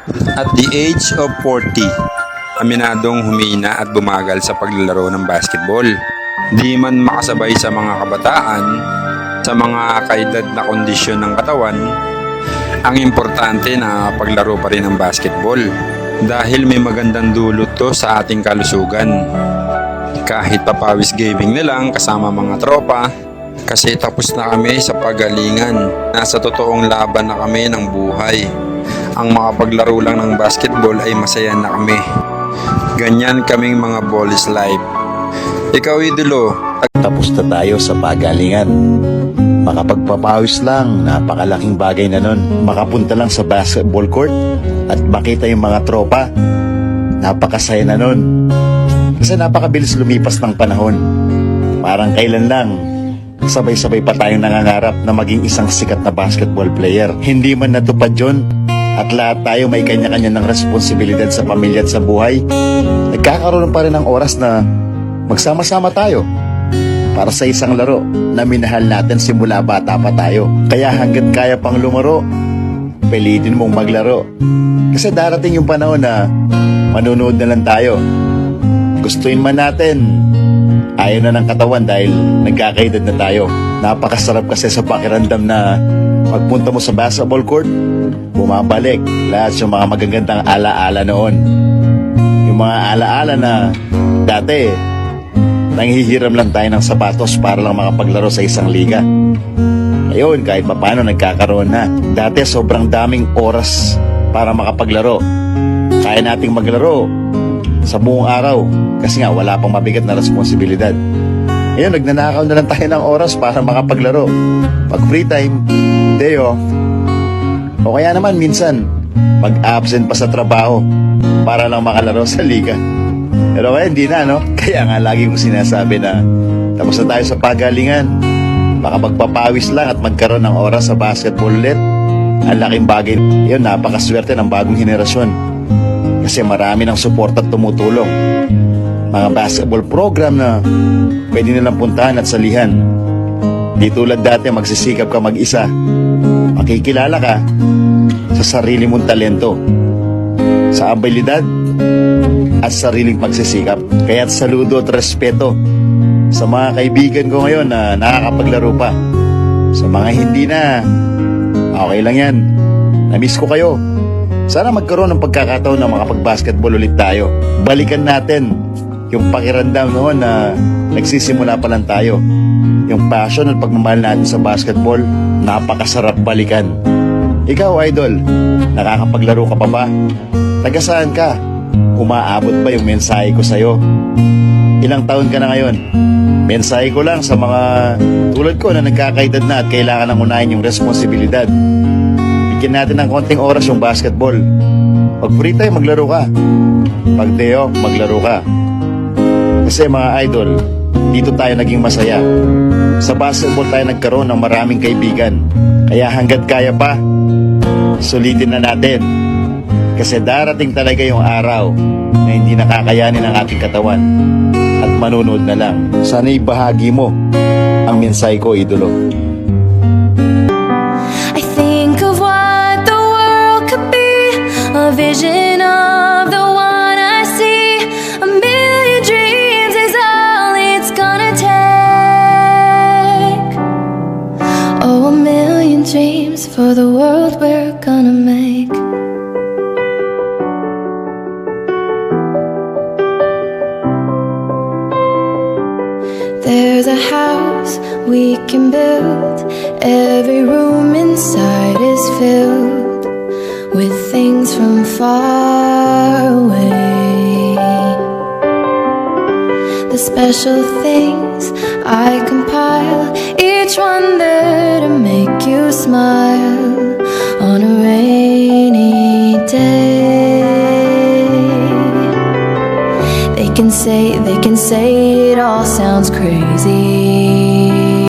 At the age of 40, aminadong humina at bumagal sa paglalaro ng basketball. Di man makasabay sa mga kabataan, sa mga kaedad na kondisyon ng katawan, ang importante na paglaro pa rin ng basketball dahil may magandang dulot to sa ating kalusugan. Kahit papawis gaming na lang kasama mga tropa, kasi tapos na kami sa pagalingan. Nasa totoong laban na kami ng buhay. Ang makapaglaro lang ng basketball ay masaya na kami. Ganyan kaming mga boys life. Ikaw, idolo. Tapos na tayo sa pagalingan. Makapagpapawis lang, napakalaking bagay na nun. Makapunta lang sa basketball court at makita yung mga tropa, napakasaya na nun. Kasi napakabilis lumipas ng panahon. Parang kailan lang, sabay-sabay pa tayong nangangarap na maging isang sikat na basketball player. Hindi man natupad yun, at lahat tayo may kanya-kanya ng responsibilidad sa pamilya at sa buhay. Nagkakaroon pa rin ng oras na magsama-sama tayo para sa isang laro na minahal natin simula bata pa tayo. Kaya hanggat kaya pang lumaro, pilitin mong maglaro. Kasi darating yung panahon na manunood na lang tayo. Gustuin man natin, ayaw na ng katawan dahil nagkakaedad na tayo. Napakasarap kasi sa pakiramdam na pagpunta mo sa basketball court, bumabalik lahat yung mga magagandang alaala noon. Yung mga alaala na dati, nanghihiram lang tayo ng sapatos para lang makapaglaro sa isang liga. Ngayon, kahit paano nagkakaroon na. Dati, sobrang daming oras para makapaglaro. Kaya nating maglaro sa buong araw kasi nga wala pang mabigat na responsibilidad. Ngayon, nagnanakaw na lang tayo ng oras para makapaglaro. Pag free time, day off. O kaya naman minsan, mag-absent pa sa trabaho para lang makalaro sa liga. Pero kaya hindi na, no? Kaya nga lagi kong sinasabi na tapos na tayo sa pagalingan. Makapagpapawis lang at magkaroon ng oras sa basketball ulit. Ang laking bagay. Yun, napakaswerte ng bagong henerasyon. Kasi marami ng support at tumutulong. Mga basketball program na pwede nilang puntahan at salihan. Di tulad dati magsisikap ka mag-isa. Makikilala ka sa sarili mong talento, sa abilidad at sariling pagsisikap. Kaya't saludo at respeto sa mga kaibigan ko ngayon na nakakapaglaro pa. Sa mga hindi na, okay lang yan. Namiss ko kayo. Sana magkaroon ng pagkakataon na makapag-basketball ulit tayo. Balikan natin yung pakiramdam noon na nagsisimula pa lang tayo. Yung passion at pagmamahal natin sa basketball, napakasarap balikan. Ikaw, idol, nakakapaglaro ka pa ba? Taga saan ka? Umaabot ba yung mensahe ko sa'yo? Ilang taon ka na ngayon? Mensahe ko lang sa mga tulad ko na nagkakaedad na at kailangan ng unahin yung responsibilidad. Bigyan natin ng konting oras yung basketball. Pag free time, maglaro ka. Pag day off, maglaro ka. Kasi mga idol, dito tayo naging masaya. Sa basketball tayo nagkaroon ng maraming kaibigan. Kaya hanggat kaya pa, sulitin na natin. Kasi darating talaga yung araw na hindi nakakayanin ang ating katawan at manunood na lang. Sana ibahagi mo ang mensahe ko, idolo. I think of what the world could be, a vision of the one I see. A million dreams is all it's gonna take. Oh, a million dreams for the world we're gonna make. There's a house we can build. Every room inside is filled with things from far away. The special things I compile, each one there to make you smile on a rainy day. They can say it all sounds crazy,